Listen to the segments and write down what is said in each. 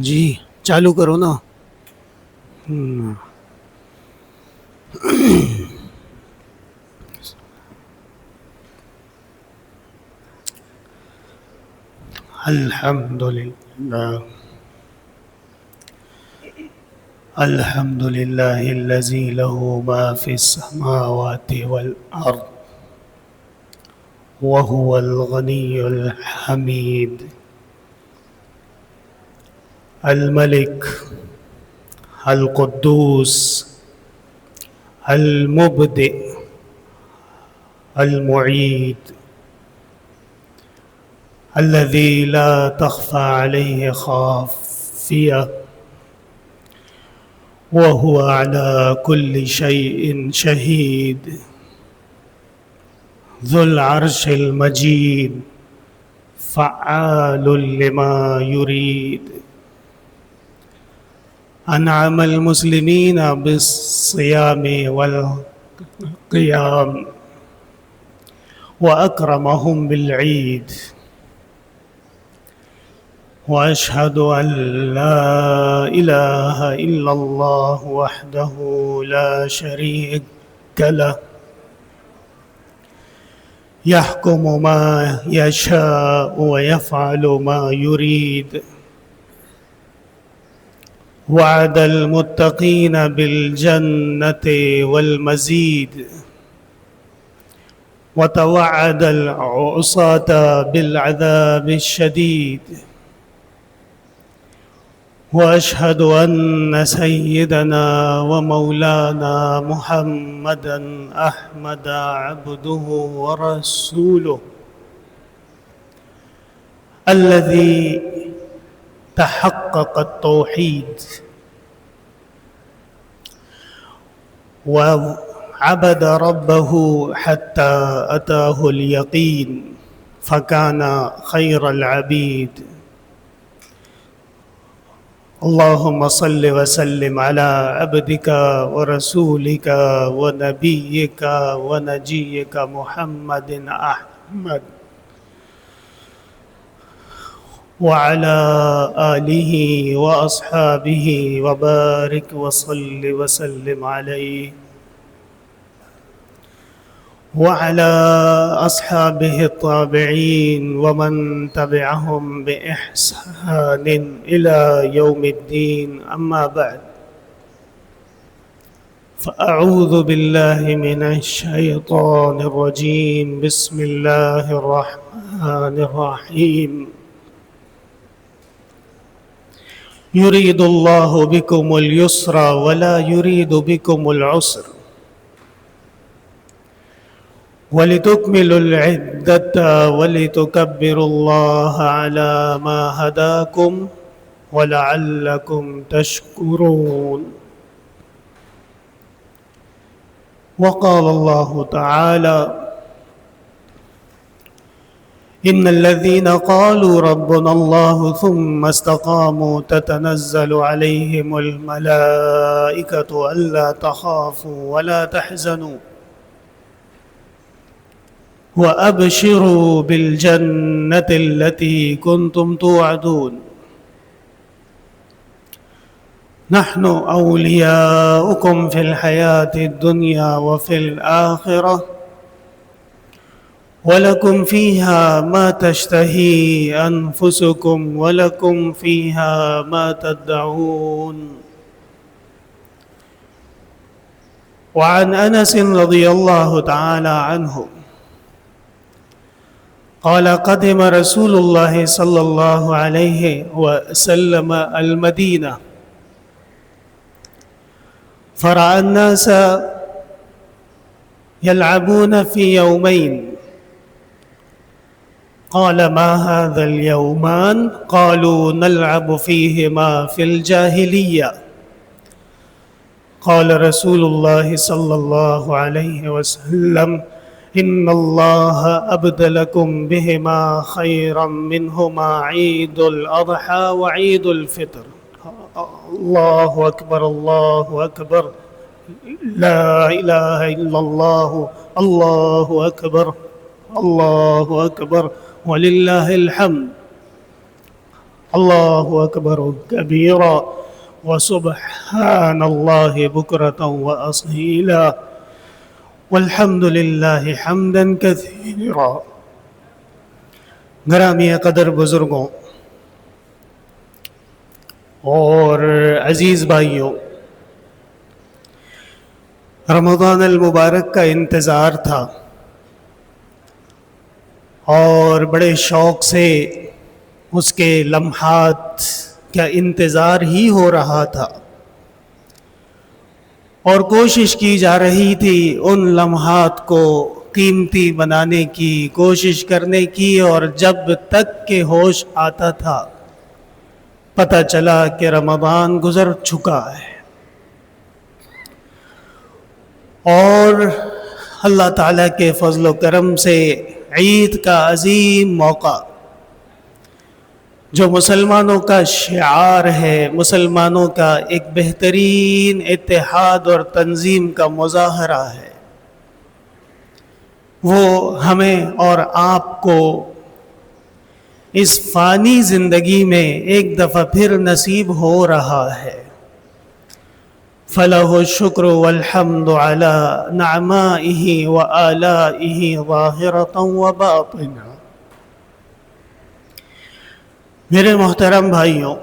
جی چالو کرو نا. الحمد لله الحمد لله الذي له ما في السماوات والأرض وهو الغني الحميد الملك القدوس المبدئ المعيد الذي لا تخفى عليه خافية وهو على كل شيء شهيد ذو العرش المجيد فعال لما يريد أنعم المسلمين بالصيام والقيام وأكرمهم بالعيد وأشهد أن لا إله إلا الله وحده لا شريك له يحكم ما يشاء ويفعل ما يريد وعد المتقين بالجنة والمزيد وتوعد العصاة بالعذاب الشديد وأشهد أن سيدنا ومولانا محمدا أحمد عبده ورسوله الذي تحقق التوحيد وعبد ربه حتى أتاه اليقين فكان خير العبيد. اللهم صل وسلم على عبدك ورسولك ونبيك ونجيك محمد أحمد وعلى آله وأصحابه وبارك وصل وسلم عليه وعلى أصحابه الطابعين ومن تبعهم بإحسان إلى يوم الدين. أما بعد فأعوذ بالله من الشيطان الرجيم. بسم الله الرحمن الرحيم. يريد الله بكم اليسر ولا يريد بكم العسر ولتكملوا العدة ولتكبروا الله على ما هداكم ولعلكم تشكرون. وقال الله تعالى إن الذين قالوا ربنا الله ثم استقاموا تتنزل عليهم الملائكة ألا تخافوا ولا تحزنوا وأبشروا بالجنة التي كنتم توعدون نحن أولياؤكم في الحياة الدنيا وفي الآخرة ولكم فيها ما تشتهي أنفسكم ولكم فيها ما تدعون. وعن أنس رضي الله تعالى عنه قال قدم رسول الله صلى الله عليه وسلم المدينة فرأى الناس يلعبون في يومين قال ما هذا اليومان؟ قالوا نلعب فيهما في الجاهلية. قال رسول الله صلى الله عليه وسلم إن الله أبدلكم بهما خيرا منهما عيد الأضحى وعيد الفطر. الله أكبر الله أكبر لا إله إلا الله الله أكبر الله أكبر ولله الحمد. اللہ اکبر کبیرا وسبحان اللہ بکرۃ واصیلا والحمد للہ حمدا کثیرا۔ گرامی قدر بزرگوں اور عزیز بھائیوں، رمضان المبارک کا انتظار تھا اور بڑے شوق سے اس کے لمحات کا انتظار ہی ہو رہا تھا، اور کوشش کی جا رہی تھی ان لمحات کو قیمتی بنانے کی، کوشش کرنے کی، اور جب تک کہ ہوش آتا تھا پتہ چلا کہ رمضان گزر چکا ہے۔ اور اللہ تعالیٰ کے فضل و کرم سے عید کا عظیم موقع، جو مسلمانوں کا شعار ہے، مسلمانوں کا ایک بہترین اتحاد اور تنظیم کا مظاہرہ ہے، وہ ہمیں اور آپ کو اس فانی زندگی میں ایک دفعہ پھر نصیب ہو رہا ہے۔ فَلَهُ الشُّكْرُ وَالْحَمْدُ عَلَى نَعْمَائِهِ وَآلَائِهِ ظَاهِرَةً وَبَاطِنًا۔ میرے محترم بھائیوں،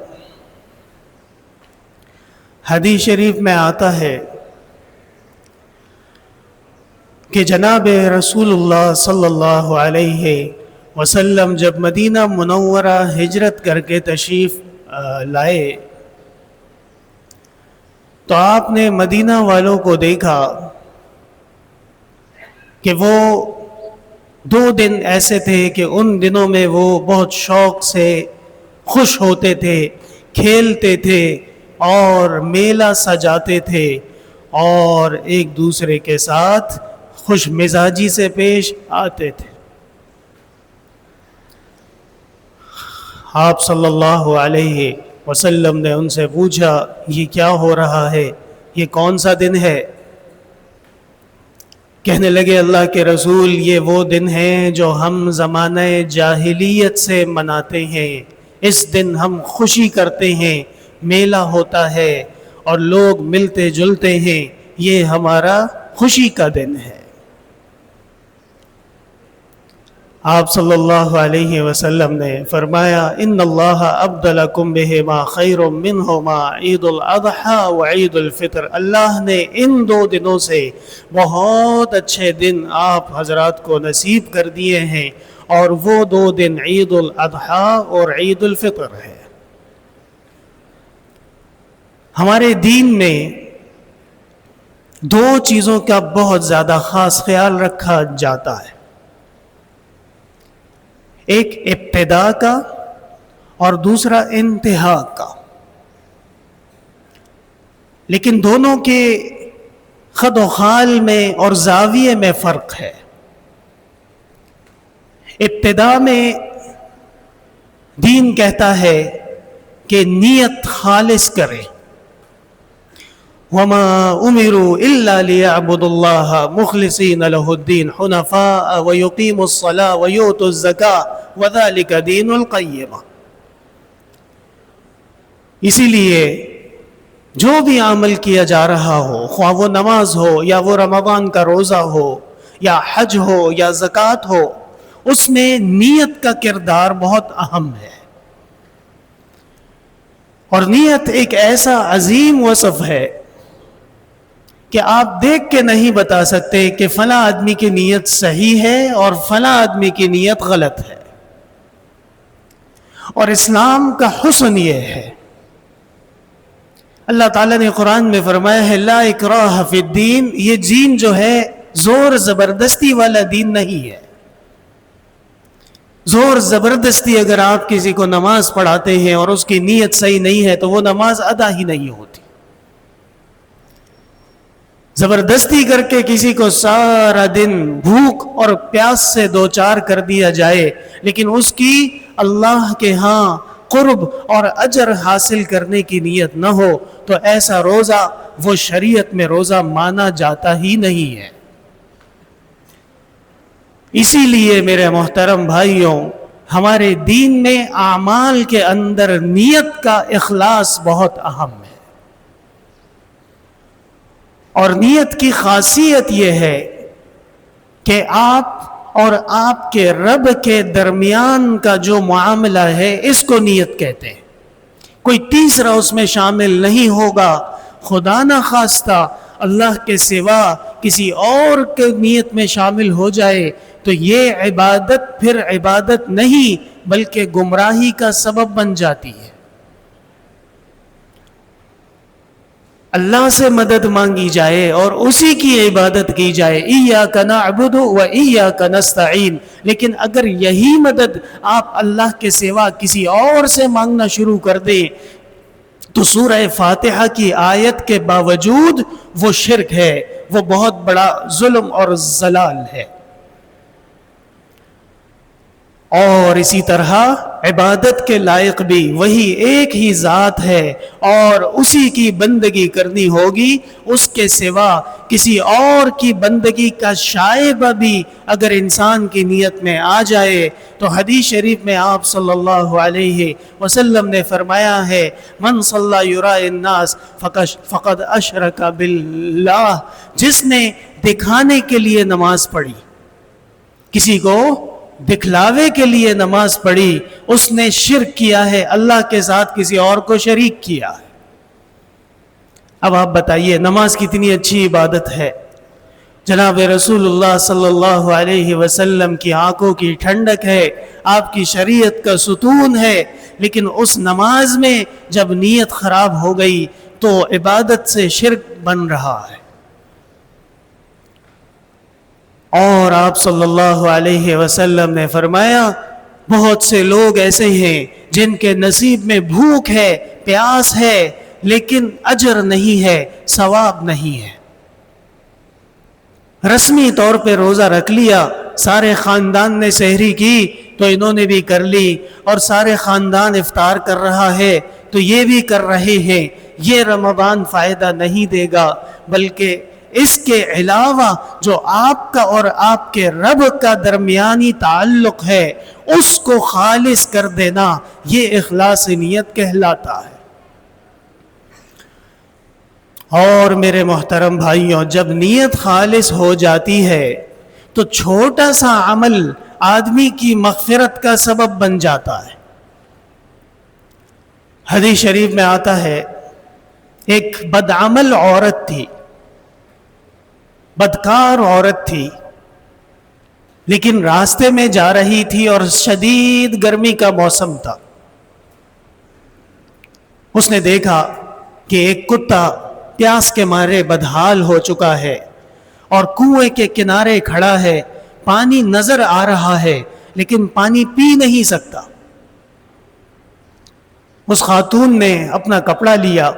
حدیث شریف میں آتا ہے کہ جناب رسول اللہ صلی اللہ علیہ وسلم جب مدینہ منورہ ہجرت کر کے تشریف لائے تو آپ نے مدینہ والوں کو دیکھا کہ وہ 2 دن ایسے تھے کہ ان دنوں میں وہ بہت شوق سے خوش ہوتے تھے، کھیلتے تھے اور میلہ سجاتے تھے اور ایک دوسرے کے ساتھ خوش مزاجی سے پیش آتے تھے۔ آپ صلی اللہ علیہ وسلم نے ان سے پوچھا، یہ کیا ہو رہا ہے؟ یہ کون سا دن ہے؟ کہنے لگے، اللہ کے رسول، یہ وہ دن ہیں جو ہم زمانہ جاہلیت سے مناتے ہیں۔ اس دن ہم خوشی کرتے ہیں، میلہ ہوتا ہے اور لوگ ملتے جلتے ہیں، یہ ہمارا خوشی کا دن ہے۔ آپ صلی اللہ علیہ وسلم نے فرمایا، ان اللہ ابدلکم بہما خیر منہما عید الاضحیٰ وعید الفطر۔ اللہ نے ان 2 دنوں سے بہت اچھے دن آپ حضرات کو نصیب کر دیے ہیں، اور وہ 2 دن عید الاضحیٰ اور عید الفطر ہے۔ ہمارے دین میں 2 چیزوں کا بہت زیادہ خاص خیال رکھا جاتا ہے، ایک ابتدا کا اور دوسرا انتہا کا، لیکن دونوں کے خد و خال میں اور زاویے میں فرق ہے۔ ابتدا میں دین کہتا ہے کہ نیت خالص کرے، وَمَا أُمِرُوا إِلَّا لِيَعْبُدُوا اللَّهَ مُخْلِصِينَ لَهُ الدِّينَ حُنَفَاءَ وَيُقِيمُوا الصَّلَاةَ وَيُؤْتُوا الزَّكَاةَ وَذَلِكَ دِينُ الْقَيِّمَةِ۔ اسی لیے جو بھی عمل کیا جا رہا ہو، خواہ وہ نماز ہو یا وہ رمضان کا روزہ ہو یا حج ہو یا زکوٰۃ ہو، اس میں نیت کا کردار بہت اہم ہے۔ اور نیت ایک ایسا عظیم وصف ہے کہ آپ دیکھ کے نہیں بتا سکتے کہ فلاں آدمی کی نیت صحیح ہے اور فلاں آدمی کی نیت غلط ہے۔ اور اسلام کا حسن یہ ہے، اللہ تعالیٰ نے قرآن میں فرمایا ہے، لا اکراہ فی الدین، یہ دین جو ہے زور زبردستی والا دین نہیں ہے۔ زور زبردستی اگر آپ کسی کو نماز پڑھاتے ہیں اور اس کی نیت صحیح نہیں ہے تو وہ نماز ادا ہی نہیں ہوتی۔ زبردستی کر کے کسی کو سارا دن بھوک اور پیاس سے دوچار کر دیا جائے، لیکن اس کی اللہ کے ہاں قرب اور اجر حاصل کرنے کی نیت نہ ہو تو ایسا روزہ وہ شریعت میں روزہ مانا جاتا ہی نہیں ہے۔ اسی لیے میرے محترم بھائیوں، ہمارے دین میں اعمال کے اندر نیت کا اخلاص بہت اہم ہے، اور نیت کی خاصیت یہ ہے کہ آپ اور آپ کے رب کے درمیان کا جو معاملہ ہے اس کو نیت کہتے ہیں. کوئی تیسرا اس میں شامل نہیں ہوگا. خدا نہ خواستہ اللہ کے سوا کسی اور کے نیت میں شامل ہو جائے تو یہ عبادت پھر عبادت نہیں بلکہ گمراہی کا سبب بن جاتی ہے. اللہ سے مدد مانگی جائے اور اسی کی عبادت کی جائے، ایاک نعبد و ایاک نستعین، لیکن اگر یہی مدد آپ اللہ کے سوا کسی اور سے مانگنا شروع کر دیں تو سورہ فاتحہ کی آیت کے باوجود وہ شرک ہے، وہ بہت بڑا ظلم اور ضلال ہے. اور اسی طرح عبادت کے لائق بھی وہی ایک ہی ذات ہے اور اسی کی بندگی کرنی ہوگی. اس کے سوا کسی اور کی بندگی کا شائبہ بھی اگر انسان کی نیت میں آ جائے تو حدیث شریف میں آپ صلی اللہ علیہ وسلم نے فرمایا ہے، من صلی یراء الناس فقد اشرک باللہ، جس نے دکھانے کے لیے نماز پڑھی، کسی کو دکھلاوے کے لیے نماز پڑھی، اس نے شرک کیا ہے، اللہ کے ساتھ کسی اور کو شریک کیا ہے. اب آپ بتائیے نماز کتنی اچھی عبادت ہے. جناب رسول اللہ صلی اللہ علیہ وسلم کی آنکھوں کی ٹھنڈک ہے، آپ کی شریعت کا ستون ہے، لیکن اس نماز میں جب نیت خراب ہو گئی تو عبادت سے شرک بن رہا ہے. اور آپ صلی اللہ علیہ وسلم نے فرمایا بہت سے لوگ ایسے ہیں جن کے نصیب میں بھوک ہے، پیاس ہے، لیکن اجر نہیں ہے، ثواب نہیں ہے. رسمی طور پہ روزہ رکھ لیا، سارے خاندان نے سحری کی تو انہوں نے بھی کر لی، اور سارے خاندان افطار کر رہا ہے تو یہ بھی کر رہے ہیں. یہ رمضان فائدہ نہیں دے گا، بلکہ اس کے علاوہ جو آپ کا اور آپ کے رب کا درمیانی تعلق ہے اس کو خالص کر دینا، یہ اخلاص نیت کہلاتا ہے. اور میرے محترم بھائیوں، جب نیت خالص ہو جاتی ہے تو چھوٹا سا عمل آدمی کی مغفرت کا سبب بن جاتا ہے. حدیث شریف میں آتا ہے ایک بدعمل عورت تھی، بدکار عورت تھی، لیکن راستے میں جا رہی تھی اور شدید گرمی کا موسم تھا. اس نے دیکھا کہ ایک کتا پیاس کے مارے بدحال ہو چکا ہے اور کنویں کے کنارے کھڑا ہے، پانی نظر آ رہا ہے لیکن پانی پی نہیں سکتا. اس خاتون نے اپنا کپڑا لیا،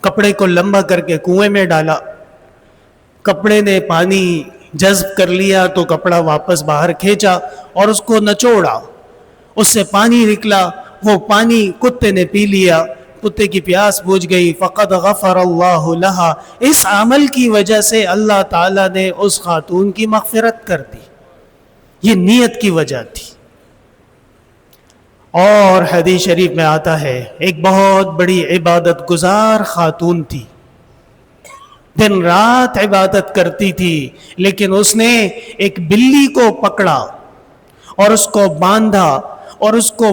کپڑے کو لمبا کر کے کنویں میں ڈالا، کپڑے نے پانی جذب کر لیا تو کپڑا واپس باہر کھینچا اور اس کو نچوڑا، اس سے پانی نکلا، وہ پانی کتے نے پی لیا، کتے کی پیاس بجھ گئی. فقد غفر اللہ لہا، اس عمل کی وجہ سے اللہ تعالیٰ نے اس خاتون کی مغفرت کر دی. یہ نیت کی وجہ تھی. اور حدیث شریف میں آتا ہے ایک بہت بڑی عبادت گزار خاتون تھی، دن رات عبادت کرتی تھی، لیکن اس نے ایک بلی کو پکڑا اور اس کو باندھا اور اس کو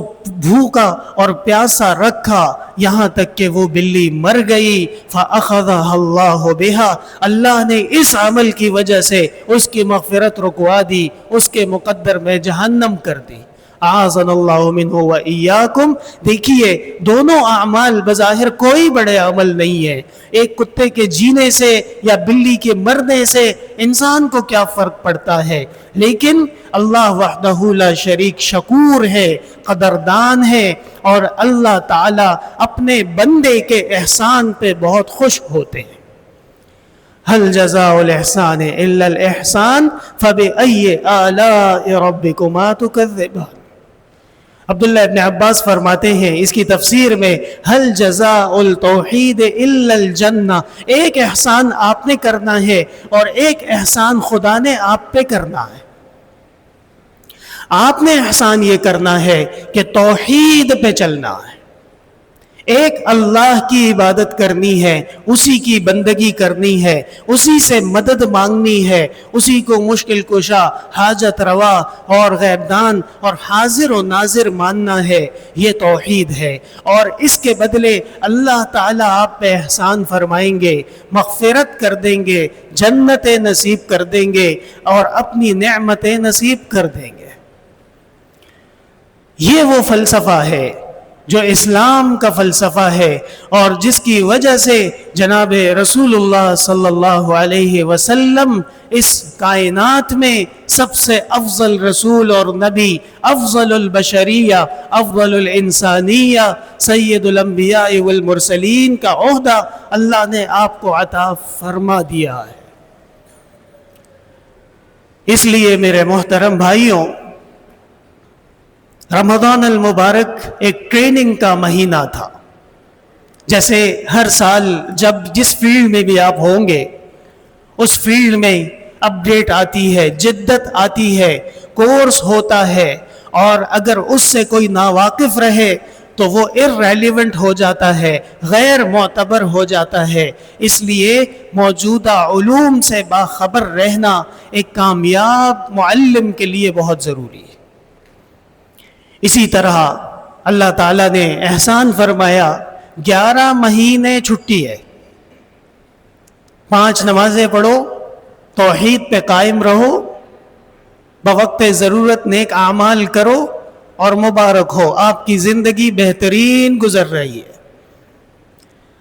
بھوکا اور پیاسا رکھا یہاں تک کہ وہ بلی مر گئی. فَأَخَذَهَا اللَّهُ بِهَا، اللہ نے اس عمل کی وجہ سے اس کی مغفرت رکوا دی، اس کے مقدر میں جہنم کر دی. اعاذنا اللہ منہ و ایاکم. دیکھیے دونوں اعمال بظاہر کوئی بڑے عمل نہیں ہے، ایک کتے کے جینے سے یا بلی کے مرنے سے انسان کو کیا فرق پڑتا ہے، لیکن اللہ وحدہ لا شریک شکور ہے، قدردان ہے، اور اللہ تعالی اپنے بندے کے احسان پہ بہت خوش ہوتے ہیں. هل جزاء الاحسان الا الاحسان فبأي آلاء ربكما تكذبان. عبداللہ ابن عباس فرماتے ہیں اس کی تفسیر میں هل جزاء التوحید الا الجنہ، ایک احسان آپ نے کرنا ہے اور ایک احسان خدا نے آپ پہ کرنا ہے. آپ نے احسان یہ کرنا ہے کہ توحید پہ چلنا ہے، ایک اللہ کی عبادت کرنی ہے، اسی کی بندگی کرنی ہے، اسی سے مدد مانگنی ہے، اسی کو مشکل کشا، حاجت روا اور غیب دان اور حاضر و ناظر ماننا ہے، یہ توحید ہے۔ اور اس کے بدلے اللہ تعالیٰ آپ پہ احسان فرمائیں گے، مغفرت کر دیں گے، جنتیں نصیب کر دیں گے اور اپنی نعمتیں نصیب کر دیں گے۔ یہ وہ فلسفہ ہے جو اسلام کا فلسفہ ہے، اور جس کی وجہ سے جناب رسول اللہ صلی اللہ علیہ وسلم اس کائنات میں سب سے افضل رسول اور نبی، افضل البشریہ، افضل الانسانیہ، سید الانبیاء والمرسلین کا عہدہ اللہ نے آپ کو عطا فرما دیا ہے۔ اس لیے میرے محترم بھائیوں، رمضان المبارک ایک ٹریننگ کا مہینہ تھا۔ جیسے ہر سال جب جس فیلڈ میں بھی آپ ہوں گے، اس فیلڈ میں اپڈیٹ آتی ہے، جدت آتی ہے، کورس ہوتا ہے، اور اگر اس سے کوئی ناواقف رہے تو وہ irrelevant ہو جاتا ہے، غیر معتبر ہو جاتا ہے۔ اس لیے موجودہ علوم سے باخبر رہنا ایک کامیاب معلم کے لیے بہت ضروری ہے۔ اسی طرح اللہ تعالیٰ نے احسان فرمایا، 11 مہینے چھٹی ہے، 5 نمازیں پڑھو، توحید پہ قائم رہو، بوقت ضرورت نیک اعمال کرو، اور مبارک ہو، آپ کی زندگی بہترین گزر رہی ہے۔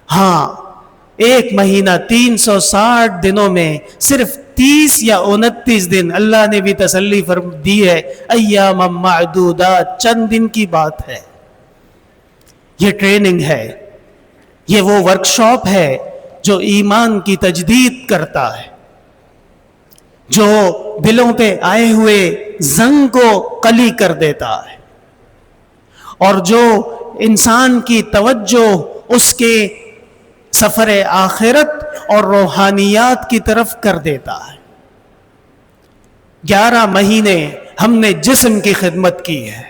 ہاں، ایک مہینہ 360 دنوں میں صرف 30 یا 29 دن اللہ نے بھی تسلی دی ہے، ایام معدودات، چند دن کی بات ہے۔ یہ ٹریننگ ہے، یہ وہ ورکشاپ ہے جو ایمان کی تجدید کرتا ہے، جو دلوں پہ آئے ہوئے زنگ کو قلی کر دیتا ہے، اور جو انسان کی توجہ اس کے سفر آخرت اور روحانیات کی طرف کر دیتا ہے۔ 11 مہینے ہم نے جسم کی خدمت کی ہے،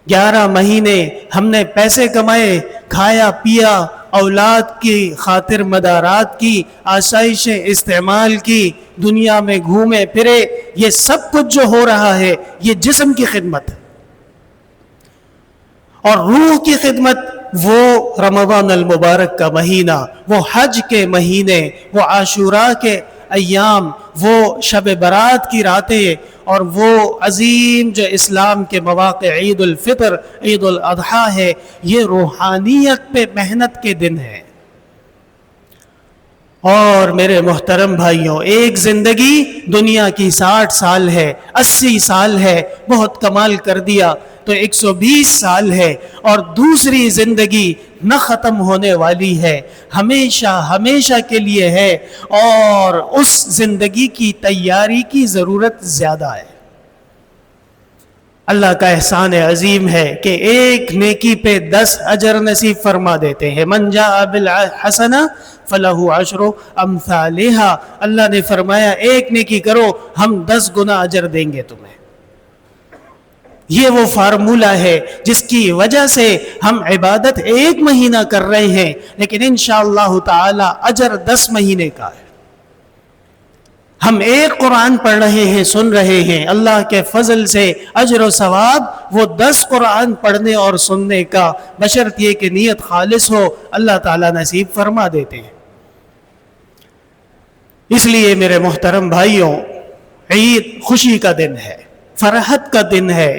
11 مہینے ہم نے پیسے کمائے، کھایا پیا، اولاد کی خاطر مدارات کی، آسائشیں استعمال کی، دنیا میں گھومے پھرے۔ یہ سب کچھ جو ہو رہا ہے یہ جسم کی خدمت ہے، اور روح کی خدمت وہ رمضان المبارک کا مہینہ، وہ حج کے مہینے، وہ عاشوراء کے ایام، وہ شب برات کی راتیں، اور وہ عظیم جو اسلام کے مواقع عید الفطر، عید الاضحیٰ ہے، یہ روحانیت پہ محنت کے دن ہیں۔ اور میرے محترم بھائیوں، ایک زندگی دنیا کی 60 سال ہے، 80 سال ہے، بہت کمال کر دیا تو 120 سال ہے، اور دوسری زندگی نہ ختم ہونے والی ہے، ہمیشہ ہمیشہ کے لیے ہے، اور اس زندگی کی تیاری کی ضرورت زیادہ ہے۔ اللہ کا احسان عظیم ہے کہ ایک نیکی پہ 10 اجر نصیب فرما دیتے ہیں۔ من جاء بالحسنہ فلہ عشر امثالہا، اللہ نے فرمایا ایک نیکی کرو، ہم 10 گنا اجر دیں گے تمہیں۔ یہ وہ فارمولہ ہے جس کی وجہ سے ہم عبادت ایک مہینہ کر رہے ہیں، لیکن انشاءاللہ تعالی اجر 10 مہینے کا ہے۔ ہم ایک قرآن پڑھ رہے ہیں، سن رہے ہیں، اللہ کے فضل سے اجر و ثواب وہ 10 قرآن پڑھنے اور سننے کا، بشرط یہ کہ نیت خالص ہو، اللہ تعالیٰ نصیب فرما دیتے ہیں۔ اس لیے میرے محترم بھائیوں، عید خوشی کا دن ہے، فرحت کا دن ہے،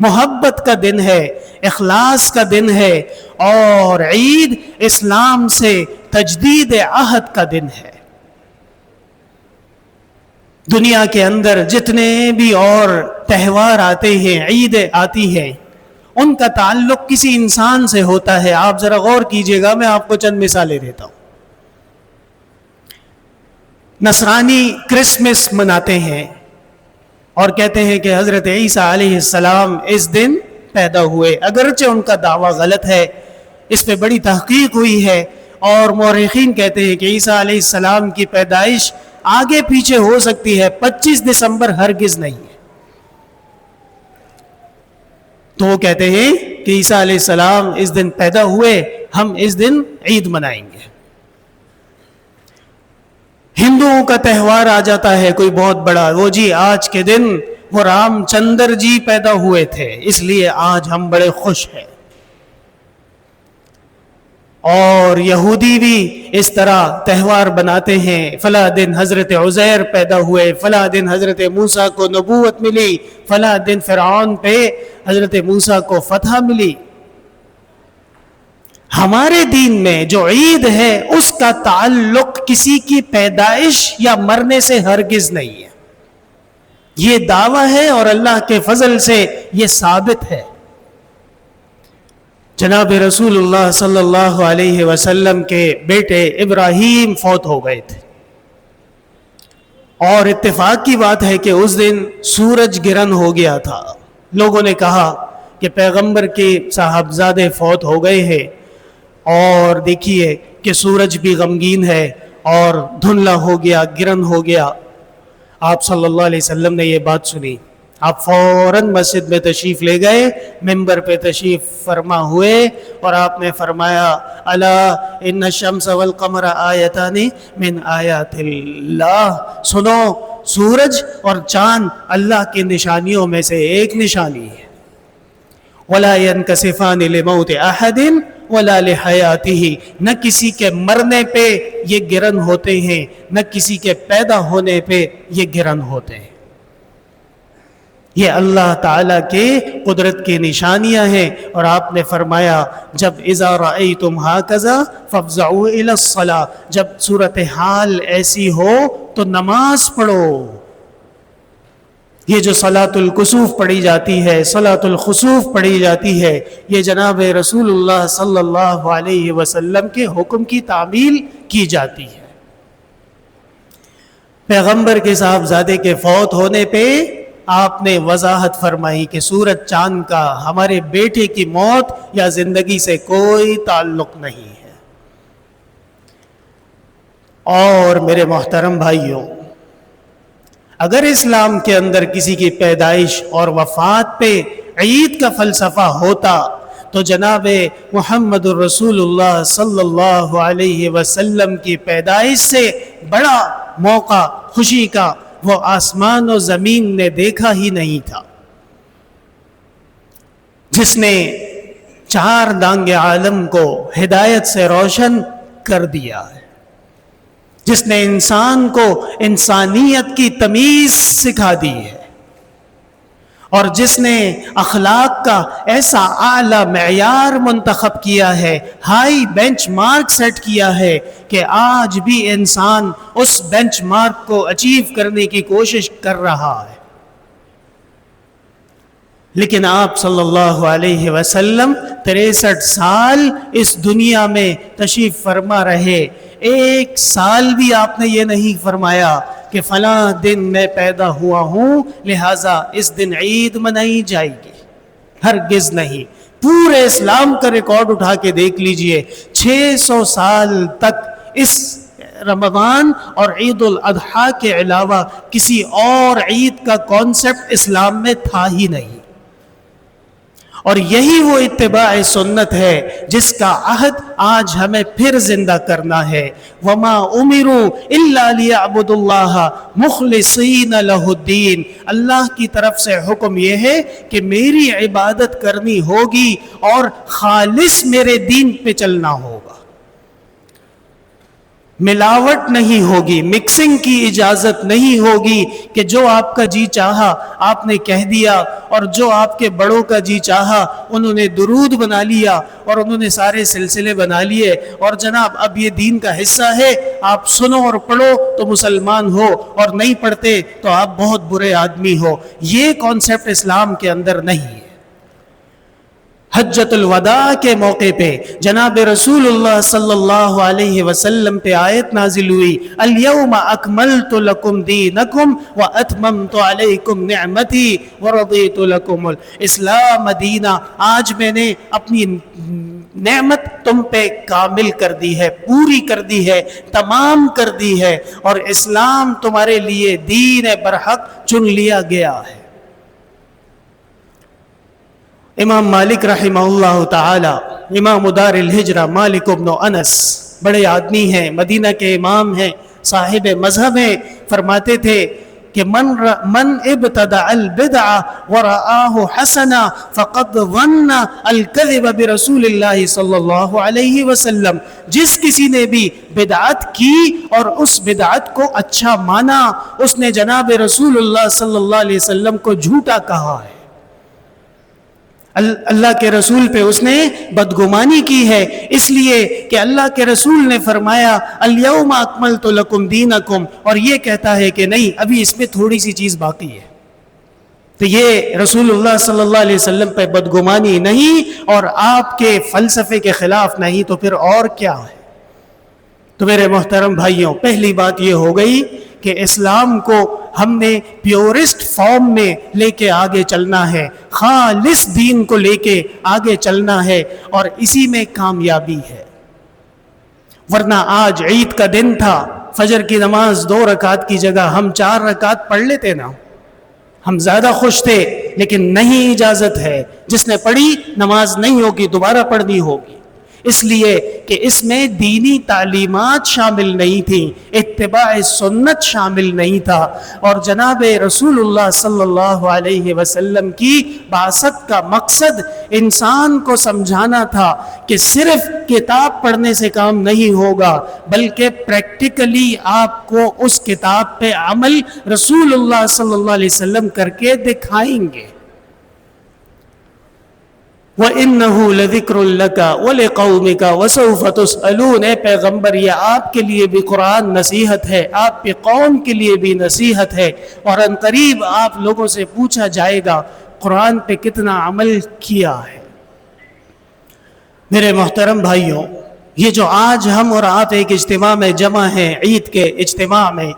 محبت کا دن ہے، اخلاص کا دن ہے، اور عید اسلام سے تجدید عہد کا دن ہے۔ دنیا کے اندر جتنے بھی اور تہوار آتے ہیں، عیدیں آتی ہیں، ان کا تعلق کسی انسان سے ہوتا ہے۔ آپ ذرا غور کیجئے گا، میں آپ کو چند مثالیں دیتا ہوں۔ نصرانی کرسمس مناتے ہیں اور کہتے ہیں کہ حضرت عیسیٰ علیہ السلام اس دن پیدا ہوئے، اگرچہ ان کا دعویٰ غلط ہے، اس پہ بڑی تحقیق ہوئی ہے، اور مورخین کہتے ہیں کہ عیسیٰ علیہ السلام کی پیدائش آگے پیچھے ہو سکتی ہے، 25 دسمبر ہرگز نہیں ہے۔ تو وہ کہتے ہیں کہ عیسیٰ علیہ السلام اس دن پیدا ہوئے، ہم اس دن عید منائیں گے۔ ہندوؤں کا تہوار آ جاتا ہے کوئی بہت بڑا، وہ جی آج کے دن وہ رام چندر جی پیدا ہوئے تھے، اس لیے آج ہم بڑے خوش ہیں۔ اور یہودی بھی اس طرح تہوار بناتے ہیں، فلاں دن حضرت عزیر پیدا ہوئے، فلاں دن حضرت موسیٰ کو نبوت ملی، فلاں دن فرعون پہ حضرت موسیٰ کو فتح ملی۔ ہمارے دین میں جو عید ہے اس کا تعلق کسی کی پیدائش یا مرنے سے ہرگز نہیں ہے، یہ دعویٰ ہے اور اللہ کے فضل سے یہ ثابت ہے۔ جناب رسول اللہ صلی اللہ علیہ وسلم کے بیٹے ابراہیم فوت ہو گئے تھے، اور اتفاق کی بات ہے کہ اس دن سورج گرہن ہو گیا تھا۔ لوگوں نے کہا کہ پیغمبر کے صاحبزادے فوت ہو گئے ہیں، اور دیکھیے کہ سورج بھی غمگین ہے اور دھندلا ہو گیا، گرہن ہو گیا۔ آپ صلی اللہ علیہ وسلم نے یہ بات سنی، آپ فوراً مسجد میں تشریف لے گئے، ممبر پہ تشریف فرما ہوئے، اور آپ نے فرمایا الا ان الشمس والقمر آیتان من آیات اللہ، سنو سورج اور چاند اللہ کی نشانیوں میں سے ایک نشانی ہے۔ ولا ينكسفان لموت احد ولا لحیاتہ، نہ کسی کے مرنے پہ یہ گرہن ہوتے ہیں، نہ کسی کے پیدا ہونے پہ یہ گرہن ہوتے ہیں۔ یہ اللہ تعالیٰ کے قدرت کی نشانیاں ہیں، اور آپ نے فرمایا جب اذا رأیتم ہاکذا فافزعوا الی الصلاۃ، جب صورتحال ایسی ہو تو نماز پڑھو۔ یہ جو صلاۃ الکسوف پڑھی جاتی ہے، صلاۃ الخسوف پڑھی جاتی ہے، یہ جناب رسول اللہ صلی اللہ علیہ وسلم کے حکم کی تعمیل کی جاتی ہے۔ پیغمبر کے صاحبزادے کے فوت ہونے پہ آپ نے وضاحت فرمائی کہ سورج چاند کا ہمارے بیٹے کی موت یا زندگی سے کوئی تعلق نہیں ہے۔ اور میرے محترم بھائیوں، اگر اسلام کے اندر کسی کی پیدائش اور وفات پہ عید کا فلسفہ ہوتا تو جناب محمد الرسول اللہ صلی اللہ علیہ وسلم کی پیدائش سے بڑا موقع خوشی کا وہ آسمان و زمین نے دیکھا ہی نہیں تھا، جس نے چار دانگ عالم کو ہدایت سے روشن کر دیا ہے، جس نے انسان کو انسانیت کی تمیز سکھا دی ہے، اور جس نے اخلاق کا ایسا اعلیٰ معیار منتخب کیا ہے، ہائی بینچ مارک سیٹ کیا ہے کہ آج بھی انسان اس بینچ مارک کو اچیو کرنے کی کوشش کر رہا ہے۔ لیکن آپ صلی اللہ علیہ وسلم 63 سال اس دنیا میں تشریف فرما رہے، ایک سال بھی آپ نے یہ نہیں فرمایا کہ فلاں دن میں پیدا ہوا ہوں لہٰذا اس دن عید منائی جائے گی، ہرگز نہیں۔ پورے اسلام کا ریکارڈ اٹھا کے دیکھ لیجئے، 600 سال تک اس رمضان اور عید الاضحیٰ کے علاوہ کسی اور عید کا کانسیپٹ اسلام میں تھا ہی نہیں، اور یہی وہ اتباع سنت ہے جس کا عہد آج ہمیں پھر زندہ کرنا ہے۔ وَمَا أُمِرُوا إِلَّا لِيَعْبُدُوا اللَّهَ مُخْلِصِينَ لَهُ الدِّينَ، اللہ کی طرف سے حکم یہ ہے کہ میری عبادت کرنی ہوگی اور خالص میرے دین پہ چلنا ہوگا، ملاوٹ نہیں ہوگی، مکسنگ کی اجازت نہیں ہوگی کہ جو آپ کا جی چاہا آپ نے کہہ دیا، اور جو آپ کے بڑوں کا جی چاہا انہوں نے درود بنا لیا اور انہوں نے سارے سلسلے بنا لیے، اور جناب اب یہ دین کا حصہ ہے، آپ سنو اور پڑھو تو مسلمان ہو، اور نہیں پڑھتے تو آپ بہت برے آدمی ہو۔ یہ کانسیپٹ اسلام کے اندر نہیں ہے۔ حجۃ الوداع کے موقع پہ جناب رسول اللہ صلی اللہ علیہ وسلم پہ آیت نازل ہوئی، الیوم اکملت لکم دینکم واتممت علیکم نعمتی ورضیت لکم الاسلام دینا، آج میں نے اپنی نعمت تم پہ کامل کر دی ہے، پوری کر دی ہے، تمام کر دی ہے، اور اسلام تمہارے لیے دین برحق چن لیا گیا ہے۔ امام مالک رحمہ اللہ تعالی، امام دار الہجرہ مالک بن انس، بڑے آدمی ہیں، مدینہ کے امام ہیں، صاحب مذہب ہیں، فرماتے تھے کہ من ابتدع البدع ورآہ حسنا فقد ظن الکذب برسول اللہ صلی اللہ علیہ وسلم، جس کسی نے بھی بدعت کی اور اس بدعت کو اچھا مانا، اس نے جناب رسول اللہ صلی اللہ علیہ وسلم کو جھوٹا کہا ہے، اللہ کے رسول پہ اس نے بدگمانی کی ہے، اس لیے کہ اللہ کے رسول نے فرمایا الیوم اکملت لکم دینکم، اور یہ کہتا ہے کہ نہیں ابھی اس میں تھوڑی سی چیز باقی ہے، تو یہ رسول اللہ صلی اللہ علیہ وسلم پہ بدگمانی نہیں اور آپ کے فلسفے کے خلاف نہیں، تو پھر اور کیا ہے؟ تو میرے محترم بھائیوں، پہلی بات یہ ہو گئی کہ اسلام کو ہم نے پیورسٹ فارم میں لے کے آگے چلنا ہے، خالص دین کو لے کے آگے چلنا ہے، اور اسی میں کامیابی ہے۔ ورنہ آج عید کا دن تھا، فجر کی نماز 2 رکعت کی جگہ ہم 4 رکعت پڑھ لیتے نا، ہم زیادہ خوش تھے، لیکن نہیں اجازت ہے، جس نے پڑھی نماز نہیں ہوگی، دوبارہ پڑھنی ہوگی، اس لیے کہ اس میں دینی تعلیمات شامل نہیں تھیں، اتباع سنت شامل نہیں تھا، اور جناب رسول اللہ صلی اللہ علیہ وسلم کی بعثت کا مقصد انسان کو سمجھانا تھا کہ صرف کتاب پڑھنے سے کام نہیں ہوگا، بلکہ پریکٹیکلی آپ کو اس کتاب پہ عمل رسول اللہ صلی اللہ علیہ وسلم کر کے دکھائیں گے۔ وَإِنَّهُ لَذِكْرٌ لَكَ وَلِقَوْمِكَ وَسَوْفَ تُسْأَلُونَ، اے پیغمبر یہ آپ کے لیے بھی قرآن نصیحت ہے، آپ کی قوم کے لیے بھی نصیحت ہے، اور ان قریب آپ لوگوں سے پوچھا جائے گا قرآن پہ کتنا عمل کیا ہے۔ میرے محترم بھائیوں، یہ جو آج ہم اور آپ ایک اجتماع میں جمع ہیں، عید کے اجتماع میں،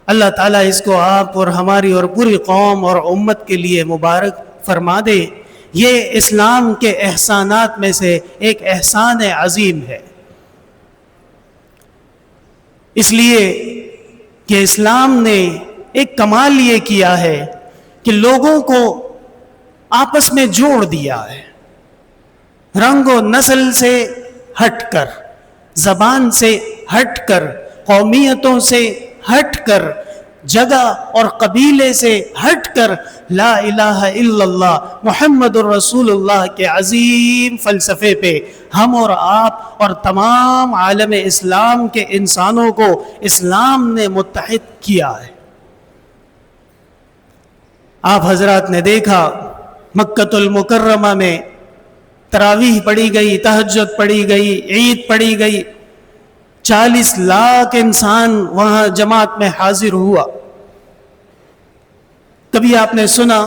اللہ تعالیٰ اس کو آپ اور ہماری اور پوری قوم اور امت کے لیے مبارک فرما دے۔ یہ اسلام کے احسانات میں سے ایک احسان عظیم ہے، اس لیے کہ اسلام نے ایک کمال یہ کیا ہے کہ لوگوں کو آپس میں جوڑ دیا ہے، رنگ و نسل سے ہٹ کر، زبان سے ہٹ کر، قومیتوں سے ہٹ کر، جگہ اور قبیلے سے ہٹ کر، لا الہ الا اللہ محمد الرسول اللہ کے عظیم فلسفے پہ ہم اور آپ اور تمام عالم اسلام کے انسانوں کو اسلام نے متحد کیا ہے۔ آپ حضرات نے دیکھا مکۃ المکرمہ میں تراویح پڑھی گئی، تہجد پڑھی گئی، عید پڑھی گئی، 40 لاکھ انسان وہاں جماعت میں حاضر ہوا۔ کبھی آپ نے سنا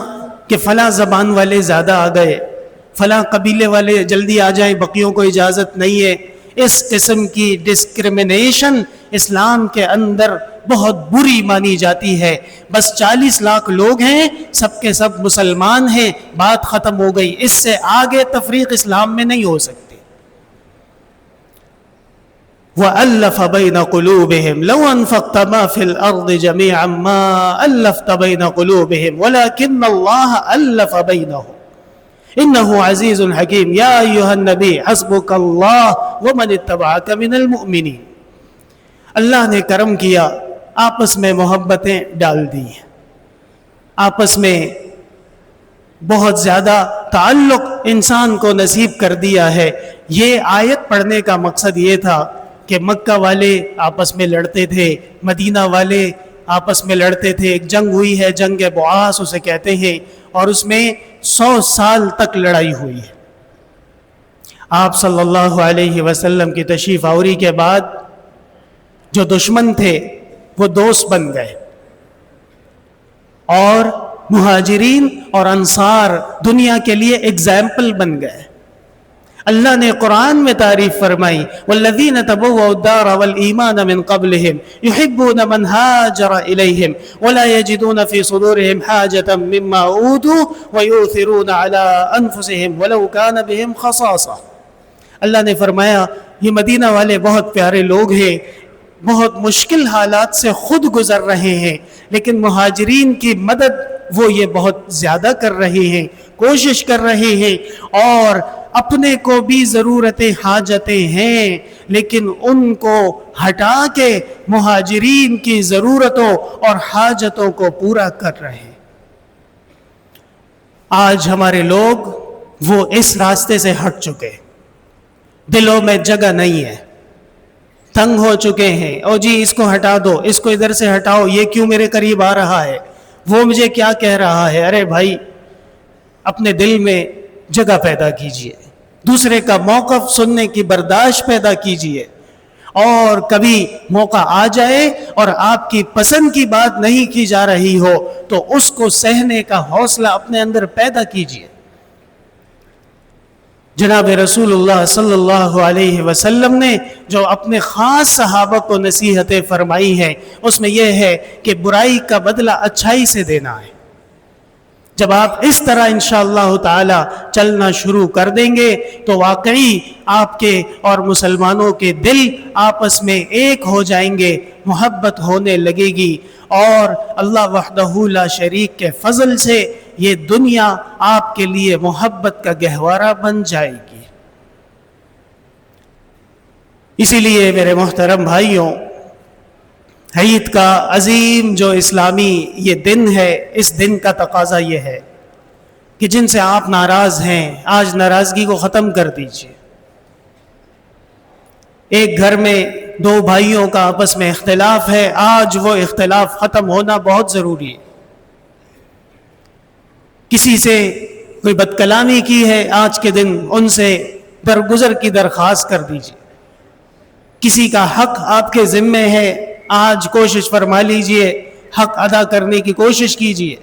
کہ فلاں زبان والے زیادہ آ گئے، فلاں قبیلے والے جلدی آ جائیں، بقیوں کو اجازت نہیں ہے؟ اس قسم کی ڈسکرمنیشن اسلام کے اندر بہت بری مانی جاتی ہے۔ بس 40 لاکھ لوگ ہیں، سب کے سب مسلمان ہیں، بات ختم ہو گئی، اس سے آگے تفریق اسلام میں نہیں ہو سکتی۔ وَأَلَّفَ بَيْنَ قُلُوبِهِمْ لَوْ أَنفَقْتَ مَا فِي الْأَرْضِ جَمِيعًا مَا أَلَّفْتَ بَيْنَ قُلُوبِهِمْ وَلَكِنَّ اللَّهَ أَلَّفَ بَيْنَهُمْ إِنَّهُ عَزِيزٌ حَكِيمٌ يَا أَيُّهَا النَّبِيُّ حَسْبُكَ اللَّهُ وَمَنِ اتَّبَعَكَ مِنَ الْمُؤْمِنِينَ۔ اللہ نے کرم کیا، آپس میں محبتیں ڈال دی، آپس میں بہت زیادہ تعلق انسان کو نصیب کر دیا ہے۔ یہ آیت پڑھنے کا مقصد یہ تھا کہ مکہ والے آپس میں لڑتے تھے، مدینہ والے آپس میں لڑتے تھے، ایک جنگ ہوئی ہے، جنگ بعاث اسے کہتے ہیں، اور اس میں 100 سال تک لڑائی ہوئی ہے۔ آپ صلی اللہ علیہ وسلم کی تشریف آوری کے بعد جو دشمن تھے وہ دوست بن گئے، اور مہاجرین اور انصار دنیا کے لیے ایگزامپل بن گئے۔ اللہ نے قرآن میں تعریف فرمائی والذین تبوؤوا الدار والایمان من قبلہم یحبون من ہاجر الیہم ولا یجدون فی صدورہم حاجة مما اوتوا ویؤثرون علی انفسہم ولو کان بہم خصاصہ۔ اللہ نے فرمایا یہ مدینہ والے بہت پیارے لوگ ہیں، بہت مشکل حالات سے خود گزر رہے ہیں، لیکن مہاجرین کی مدد وہ یہ بہت زیادہ کر رہے ہیں، کوشش کر رہے ہیں، اور اپنے کو بھی ضرورتیں حاجتیں ہیں، لیکن ان کو ہٹا کے مہاجرین کی ضرورتوں اور حاجتوں کو پورا کر رہے ہیں۔ آج ہمارے لوگ وہ اس راستے سے ہٹ چکے، دلوں میں جگہ نہیں ہے، تنگ ہو چکے ہیں، او جی اس کو ہٹا دو، اس کو ادھر سے ہٹاؤ، یہ کیوں میرے قریب آ رہا ہے، وہ مجھے کیا کہہ رہا ہے۔ ارے بھائی، اپنے دل میں جگہ پیدا کیجئے، دوسرے کا موقف سننے کی برداشت پیدا کیجئے، اور کبھی موقع آ جائے اور آپ کی پسند کی بات نہیں کی جا رہی ہو تو اس کو سہنے کا حوصلہ اپنے اندر پیدا کیجئے۔ جناب رسول اللہ صلی اللہ علیہ وسلم نے جو اپنے خاص صحابہ کو نصیحتیں فرمائی ہیں، اس میں یہ ہے کہ برائی کا بدلہ اچھائی سے دینا ہے۔ جب آپ اس طرح انشاءاللہ تعالی چلنا شروع کر دیں گے تو واقعی آپ کے اور مسلمانوں کے دل آپس میں ایک ہو جائیں گے، محبت ہونے لگے گی، اور اللہ وحدہ لا شریک کے فضل سے یہ دنیا آپ کے لیے محبت کا گہوارہ بن جائے گی۔ اسی لیے میرے محترم بھائیوں، عید کا عظیم جو اسلامی یہ دن ہے، اس دن کا تقاضا یہ ہے کہ جن سے آپ ناراض ہیں، آج ناراضگی کو ختم کر دیجئے۔ ایک گھر میں دو بھائیوں کا آپس میں اختلاف ہے، آج وہ اختلاف ختم ہونا بہت ضروری ہے۔ کسی سے کوئی بد کلامی کی ہے، آج کے دن ان سے درگزر کی درخواست کر دیجئے۔ کسی کا حق آپ کے ذمے ہے، آج کوشش فرما لیجئے، حق ادا کرنے کی کوشش کیجئے،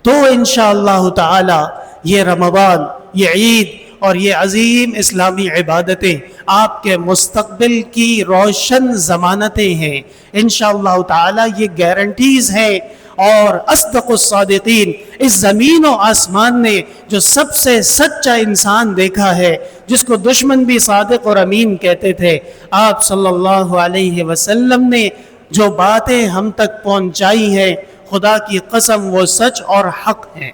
تو انشاءاللہ تعالی یہ رمضان، یہ عید اور یہ عظیم اسلامی عبادتیں آپ کے مستقبل کی روشن ضمانتیں ہیں۔ انشاءاللہ تعالی یہ گارنٹیز ہیں، اور اصدق الصادقین، اس زمین و آسمان نے جو سب سے سچا انسان دیکھا ہے، جس کو دشمن بھی صادق اور امین کہتے تھے، آپ صلی اللہ علیہ وسلم نے جو باتیں ہم تک پہنچائی ہیں، خدا کی قسم وہ سچ اور حق ہیں۔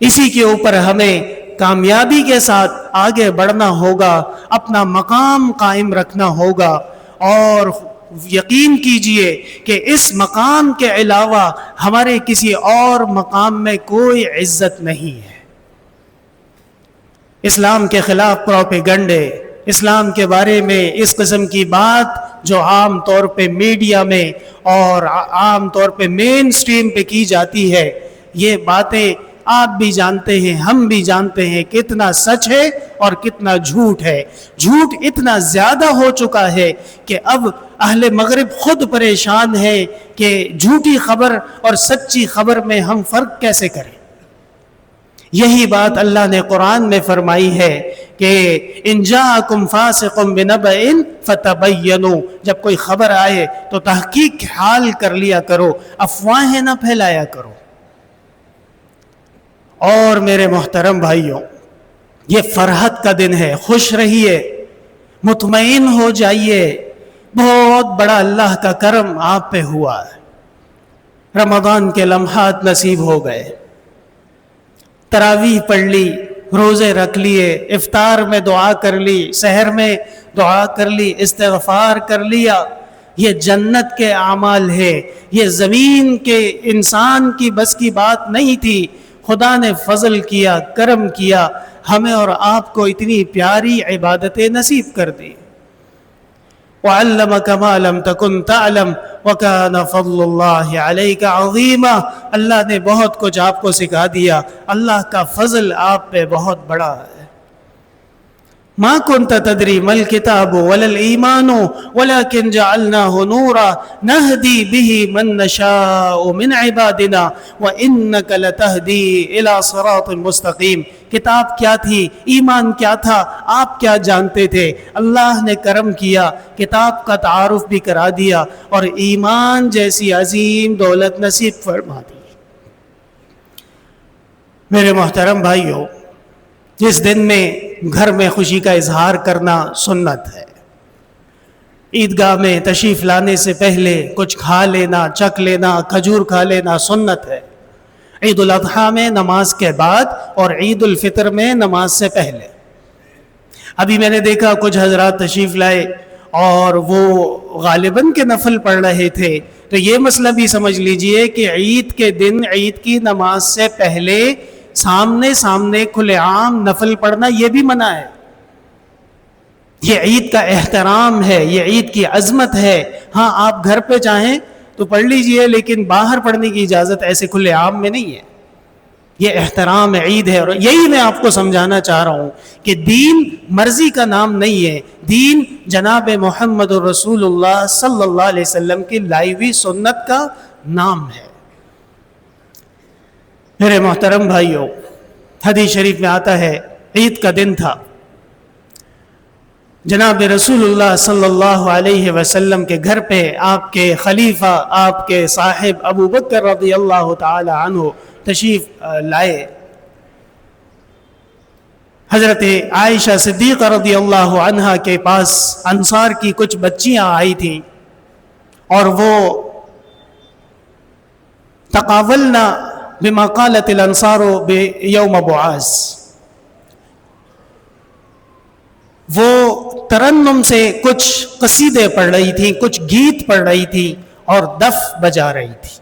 اسی کے اوپر ہمیں کامیابی کے ساتھ آگے بڑھنا ہوگا، اپنا مقام قائم رکھنا ہوگا، اور یقین کیجئے کہ اس مقام کے علاوہ ہمارے کسی اور مقام میں کوئی عزت نہیں ہے۔ اسلام کے خلاف پروپیگنڈے، اسلام کے بارے میں اس قسم کی بات جو عام طور پہ میڈیا میں اور عام طور پہ مین سٹریم پہ کی جاتی ہے، یہ باتیں آپ بھی جانتے ہیں، ہم بھی جانتے ہیں کتنا سچ ہے اور کتنا جھوٹ ہے۔ جھوٹ اتنا زیادہ ہو چکا ہے کہ اب اہل مغرب خود پریشان ہے کہ جھوٹی خبر اور سچی خبر میں ہم فرق کیسے کریں۔ یہی بات اللہ نے قرآن میں فرمائی ہے کہ ان جاءکم فاسق بنبأ فتبینوا، جب کوئی خبر آئے تو تحقیق حال کر لیا کرو، افواہیں نہ پھیلایا کرو۔ اور میرے محترم بھائیوں، یہ فرحت کا دن ہے، خوش رہیے، مطمئن ہو جائیے، بہت بڑا اللہ کا کرم آپ پہ ہوا ہے۔ رمضان کے لمحات نصیب ہو گئے، تراویح پڑھ لی، روزے رکھ لیے، افطار میں دعا کر لی، سحر میں دعا کر لی، استغفار کر لیا۔ یہ جنت کے اعمال ہے، یہ زمین کے انسان کی بس کی بات نہیں تھی۔ خدا نے فضل کیا، کرم کیا، ہمیں اور آپ کو اتنی پیاری عبادتیں نصیب کر دی۔ وَعَلَّمَكَ مَا لَمْ تَكُنْ تَعْلَمْ وَكَانَ فَضْلُ اللَّهِ عَلَيْكَ عَظِيمًا، اللہ نے بہت کچھ آپ کو سکھا دیا، اللہ کا فضل آپ پہ بہت بڑا ہے۔ ما كنت تدري ما الكتاب ولا الإيمان ولكن جعلناه نورا نهدي به من نشاء من عبادنا وإنك لتهدي إلى صراط مستقيم۔ کتاب کیا تھی، ایمان کیا تھا، آپ کیا جانتے تھے؟ اللہ نے کرم کیا، کتاب کا تعارف بھی کرا دیا اور ایمان جیسی عظیم دولت نصیب فرما دی۔ میرے محترم بھائیوں، جس دن میں گھر میں خوشی کا اظہار کرنا سنت ہے، عیدگاہ میں تشریف لانے سے پہلے کچھ کھا لینا، چکھ لینا، کھجور کھا لینا سنت ہے۔ عید الاضحیٰ میں نماز کے بعد اور عید الفطر میں نماز سے پہلے۔ ابھی میں نے دیکھا کچھ حضرات تشریف لائے اور وہ غالباً کے نفل پڑھ رہے تھے، تو یہ مسئلہ بھی سمجھ لیجئے کہ عید کے دن عید کی نماز سے پہلے سامنے کھلے عام نفل پڑھنا یہ بھی منع ہے۔ یہ عید کا احترام ہے، یہ عید کی عظمت ہے۔ ہاں آپ گھر پہ چاہیں تو پڑھ لیجئے، لیکن باہر پڑھنے کی اجازت ایسے کھلے عام میں نہیں ہے۔ یہ احترام عید ہے، اور یہی میں آپ کو سمجھانا چاہ رہا ہوں کہ دین مرضی کا نام نہیں ہے، دین جناب محمد رسول اللہ صلی اللہ علیہ وسلم کی لائی ہوئی سنت کا نام ہے۔ میرے محترم بھائیوں، حدیث شریف میں آتا ہے عید کا دن تھا، جناب رسول اللہ صلی اللہ علیہ وسلم کے گھر پہ آپ کے خلیفہ، آپ کے صاحب ابو بکر رضی اللہ تعالی عنہ تشریف لائے۔ حضرت عائشہ صدیقہ رضی اللہ عنہا کے پاس انصار کی کچھ بچیاں آئی تھیں، اور وہ تقاولنا بما قالت الانصار بیوم بعاث، وہ ترنم سے کچھ قصیدے پڑھ رہی تھیں، کچھ گیت پڑھ رہی تھی اور دف بجا رہی تھی۔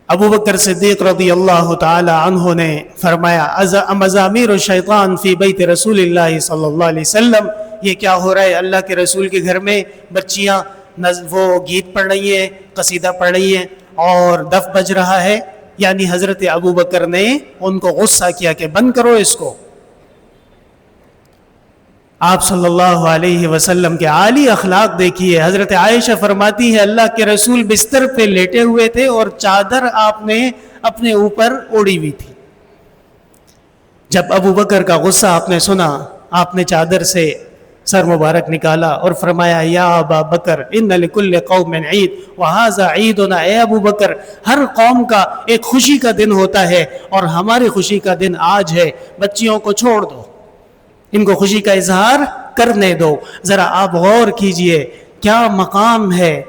ابو بکر صدیق رضی اللہ تعالی عنہ نے فرمایا مزامیر الشیطان فی بیت رسول اللہ صلی اللہ علیہ وسلم، یہ کیا ہو رہا ہے؟ اللہ کے رسول کے گھر میں بچیاں وہ گیت پڑھ رہی ہیں، قصیدہ پڑھ رہی ہیں اور دف بج رہا ہے۔ یعنی حضرت ابو بکر نے ان کو غصہ کیا کہ بند کرو اس کو۔ آپ صلی اللہ علیہ وسلم کے عالی اخلاق دیکھیے۔ حضرت عائشہ فرماتی ہے اللہ کے رسول بستر پہ لیٹے ہوئے تھے اور چادر آپ نے اپنے اوپر اوڑھی ہوئی تھی۔ جب ابو بکر کا غصہ آپ نے سنا، آپ نے چادر سے سر مبارک نکالا اور فرمایا یا ابا بکر ان لکل قوم عید وہذا عیدنا، اے ابو بکر ہر قوم کا ایک خوشی کا دن ہوتا ہے اور ہماری خوشی کا دن آج ہے، بچیوں کو چھوڑ دو، ان کو خوشی کا اظہار کرنے دو۔ ذرا آپ غور کیجئے کیا مقام ہے،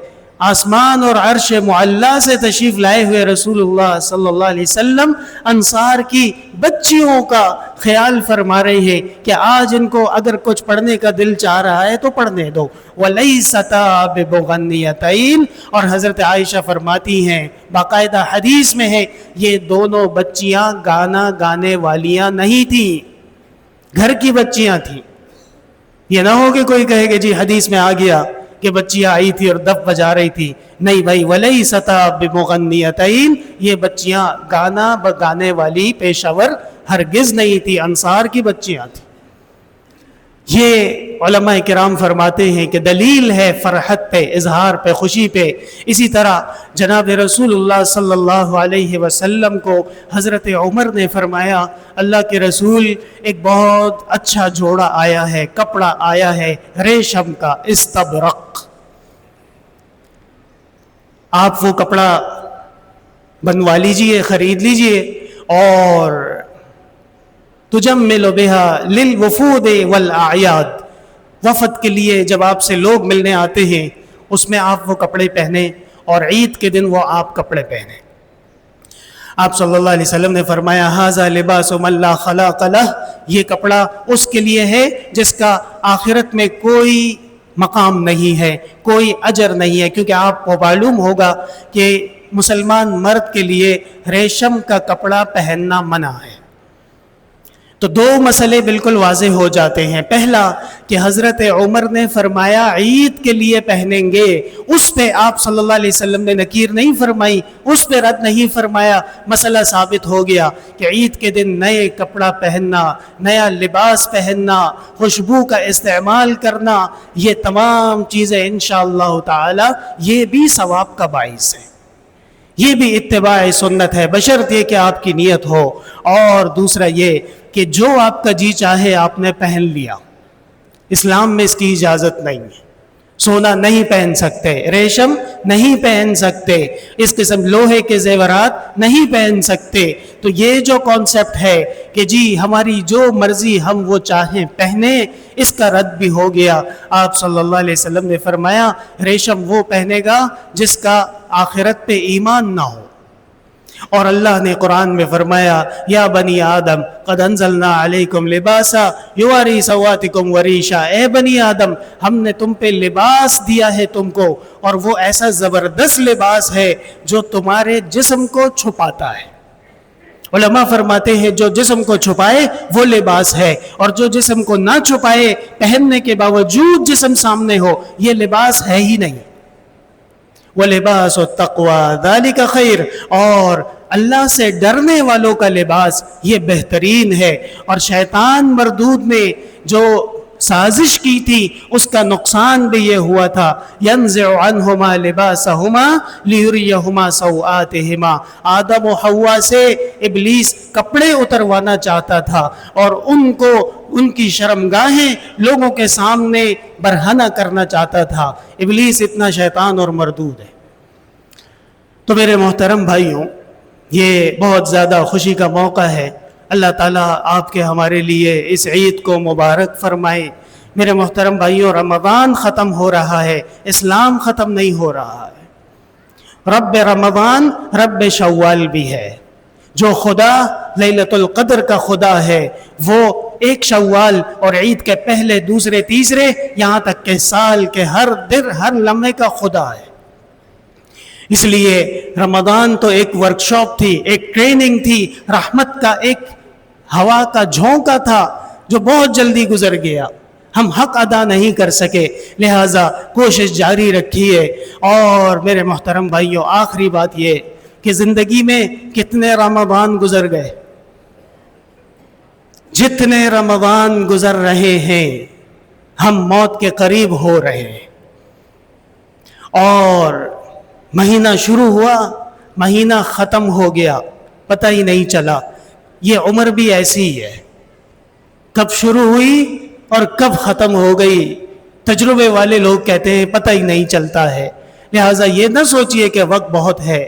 آسمان اور عرش معلیٰ سے تشریف لائے ہوئے رسول اللہ صلی اللہ علیہ وسلم انصار کی بچیوں کا خیال فرما رہے ہیں کہ آج ان کو اگر کچھ پڑھنے کا دل چاہ رہا ہے تو پڑھنے دو۔ وَلَيْسَتَا بِمُغَنِّيَتَيْنِ، اور حضرت عائشہ فرماتی ہیں باقاعدہ حدیث میں ہے یہ دونوں بچیاں گانا گانے والیاں نہیں تھیں، گھر کی بچیاں تھیں۔ یہ نہ ہو کہ کوئی کہے کہ جی حدیث میں آ گیا کہ بچیاں آئی تھی اور دف بجا رہی تھی، نہیں بھائی، وَلَيْسَتَا بِمُغَنِّيَتَيْنِ، یہ بچیاں گانا بگانے والی پیشہ ور ہرگز نہیں تھی، انصار کی بچیاں تھیں۔ یہ علماء کرام فرماتے ہیں کہ دلیل ہے فرحت پہ، اظہار پہ، خوشی پہ۔ اسی طرح جناب رسول اللہ صلی اللہ علیہ وسلم کو حضرت عمر نے فرمایا اللہ کے رسول ایک بہت اچھا جوڑا آیا ہے، کپڑا آیا ہے ریشم کا، استبرق، آپ وہ کپڑا بنوا لیجئے، خرید لیجئے، اور تجمل بها للوفود والاعیاد، وفد کے لیے جب آپ سے لوگ ملنے آتے ہیں اس میں آپ وہ کپڑے پہنیں، اور عید کے دن وہ آپ کپڑے پہنیں۔ آپ صلی اللہ علیہ وسلم نے فرمایا ھذا لباس من لا خلاق لہ، یہ کپڑا اس کے لیے ہے جس کا آخرت میں کوئی مقام نہیں ہے، کوئی اجر نہیں ہے، کیونکہ آپ کو معلوم ہوگا کہ مسلمان مرد کے لیے ریشم کا کپڑا پہننا منع ہے۔ تو دو مسئلے بالکل واضح ہو جاتے ہیں۔ پہلا کہ حضرت عمر نے فرمایا عید کے لیے پہنیں گے، اس پہ آپ صلی اللہ علیہ وسلم نے نکیر نہیں فرمائی، اس پہ رد نہیں فرمایا، مسئلہ ثابت ہو گیا کہ عید کے دن نئے کپڑا پہننا، نیا لباس پہننا، خوشبو کا استعمال کرنا، یہ تمام چیزیں انشاءاللہ تعالی یہ بھی ثواب کا باعث ہے، یہ بھی اتباع سنت ہے، بشرط یہ کہ آپ کی نیت ہو۔ اور دوسرا یہ کہ جو آپ کا جی چاہے آپ نے پہن لیا، اسلام میں اس کی اجازت نہیں ہے۔ سونا نہیں پہن سکتے، ریشم نہیں پہن سکتے، اس قسم لوہے کے زیورات نہیں پہن سکتے۔ تو یہ جو کانسیپٹ ہے کہ کہ جی ہماری جو مرضی ہم وہ چاہیں پہنے، اس کا رد بھی ہو گیا۔ آپ صلی اللہ علیہ وسلم نے فرمایا ریشم وہ پہنے گا جس کا آخرت پہ ایمان نہ ہو۔ اور اللہ نے قرآن میں فرمایا یا بنی آدم قد انزلنا علیکم لباسا یواری سواتکم وریشا، اے بنی آدم ہم نے تم پہ لباس دیا ہے تم کو، اور وہ ایسا زبردست لباس ہے جو تمہارے جسم کو چھپاتا ہے۔ علماء فرماتے ہیں جو جسم کو چھپائے وہ لباس ہے، اور جو جسم کو نہ چھپائے پہننے کے باوجود جسم سامنے ہو، یہ لباس ہے ہی نہیں۔ وَلِبَاسُ التَّقْوَى ذَلِكَ خَيْرٌ، اور اللہ سے ڈرنے والوں کا لباس یہ بہترین ہے۔ اور شیطان مردود نے جو سازش کی تھی اس کا نقصان بھی یہ ہوا تھا، يَنزِعُ عَنْهُمَا لِبَاسَهُمَا لِيُرِيَهُمَا سَوْآتِهِمَا، آدم و حوا سے ابلیس کپڑے اتروانا چاہتا تھا اور ان کو ان کی شرمگاہیں لوگوں کے سامنے برہنہ کرنا چاہتا تھا۔ ابلیس اتنا شیطان اور مردود ہے۔ تو میرے محترم بھائیوں، یہ بہت زیادہ خوشی کا موقع ہے۔ اللہ تعالیٰ آپ کے ہمارے لیے اس عید کو مبارک فرمائے۔ میرے محترم بھائیوں، رمضان ختم ہو رہا ہے، اسلام ختم نہیں ہو رہا ہے۔ رب رمضان رب شوال بھی ہے۔ جو خدا لیلۃ القدر کا خدا ہے وہ ایک شوال اور عید کے پہلے دوسرے تیسرے یہاں تک کہ سال کے ہر دن ہر لمحے کا خدا ہے۔ اس لیے رمضان تو ایک ورکشاپ تھی، ایک ٹریننگ تھی، رحمت کا ایک ہوا کا جھونکا تھا جو بہت جلدی گزر گیا۔ ہم حق ادا نہیں کر سکے، لہٰذا کوشش جاری رکھیے۔ اور میرے محترم بھائیوں، آخری بات یہ کہ زندگی میں کتنے رمضان گزر گئے، جتنے رمضان گزر رہے ہیں ہم موت کے قریب ہو رہے ہیں، اور مہینہ شروع ہوا مہینہ ختم ہو گیا، پتہ ہی نہیں چلا۔ یہ عمر بھی ایسی ہے، کب شروع ہوئی اور کب ختم ہو گئی۔ تجربے والے لوگ کہتے ہیں پتہ ہی نہیں چلتا ہے۔ لہٰذا یہ نہ سوچئے کہ وقت بہت ہے۔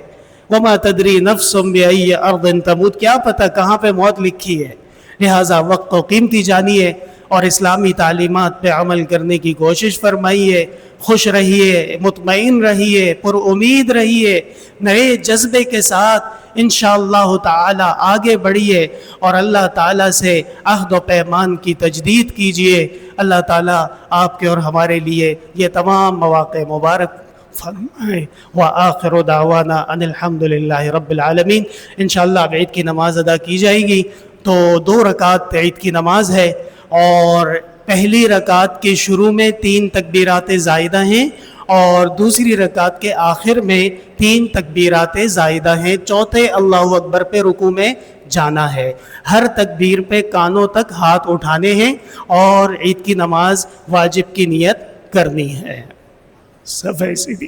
وَمَا تَدْرِي نَفْسٌ بِأَيِّ أَرْضٍ تَمُوتُ، کیا پتہ کہاں پہ موت لکھی ہے۔ لہٰذا وقت کو قیمتی جانیے اور اسلامی تعلیمات پہ عمل کرنے کی کوشش فرمائیے۔ خوش رہیے، مطمئن رہیے، پر امید رہیے، نئے جذبے کے ساتھ انشاءاللہ تعالی آگے بڑھیے اور اللہ تعالیٰ سے عہد و پیمان کی تجدید کیجیے۔ اللہ تعالیٰ آپ کے اور ہمارے لیے یہ تمام مواقع مبارک فرمائے۔ وآخر دعوانا ان الحمد للہ رب العالمین۔ انشاءاللہ اب عید کی نماز ادا کی جائے گی، تو 2 رکعت عید کی نماز ہے، اور پہلی رکعت کے شروع میں 3 تکبیرات زائدہ ہیں، اور دوسری رکعت کے آخر میں 3 تکبیرات زائدہ ہیں۔ چوتھے اللہ اکبر پہ رکوع میں جانا ہے۔ ہر تکبیر پہ کانوں تک ہاتھ اٹھانے ہیں اور عید کی نماز واجب کی نیت کرنی ہے۔ صفحہ سیدھی